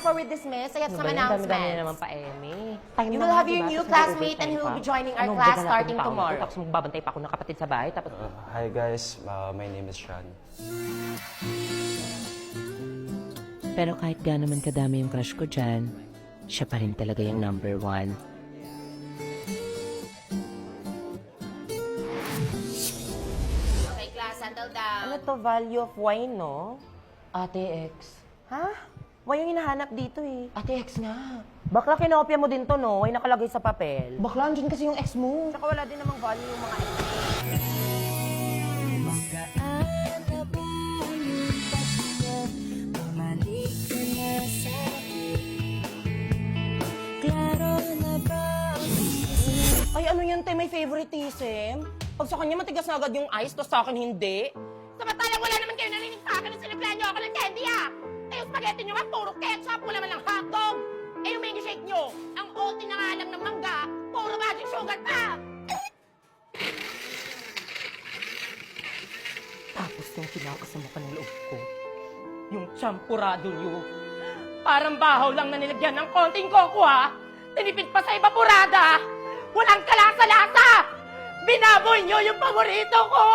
before we dismiss, I have some Dami-dami na announcements. naman pa, Eme. You will have your new classmate and he will be joining our class starting tomorrow. Tapos magbabantay pa ako ng kapatid sa bahay. Tapos, Hi guys, my name is Sean. Pero kahit gaano man kadami yung crush ko dyan, siya pa rin talaga yung number one. Okay, class, settle down. ano to, value of wine, no? Ate X. Ha? Why yung hinahanap dito eh? Ate X nga. Bakla kinopya mo din to, no? Why nakalagay sa papel? Bakla, andyan kasi yung ex mo. Tsaka wala din namang value yung mga ex. Ay, ano yan, te? May favoritism? Pag sa kanya matigas na agad yung ice, tapos sa akin hindi. Samantalang wala naman kayo narinig sa akin nung siniplan niyo ako ng candy, ah! Eh, yung spaghetti niyo nga, puro ketchup, wala man lang hotdog. Eh, yung mango shake niyo, ang OT na nga lang ng mangga, puro magic sugar pa! Tapos yung kinakasama pa ng loob ko, yung champurado niyo, parang bahaw lang na nilagyan ng konting coco, ha? Tinipid pa sa evaporada! Walang kalasa-lasa! Binaboy niyo yung paborito ko!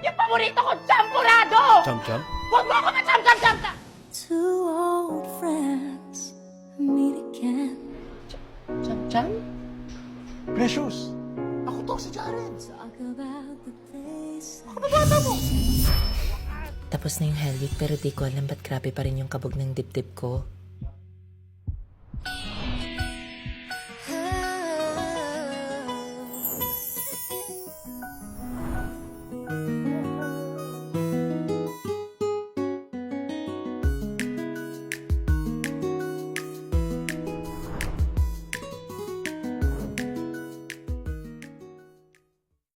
Yung paborito ko, champurado! Cham-cham? Huwag mo ako ma-cham-cham-cham-cham! Two old friends meet again. Cham-cham? Precious! Ako to, si Jared! Talk about the place. Tapos na yung Hell Week pero di ko alam ba't grabe pa rin yung kabog ng dibdib ko.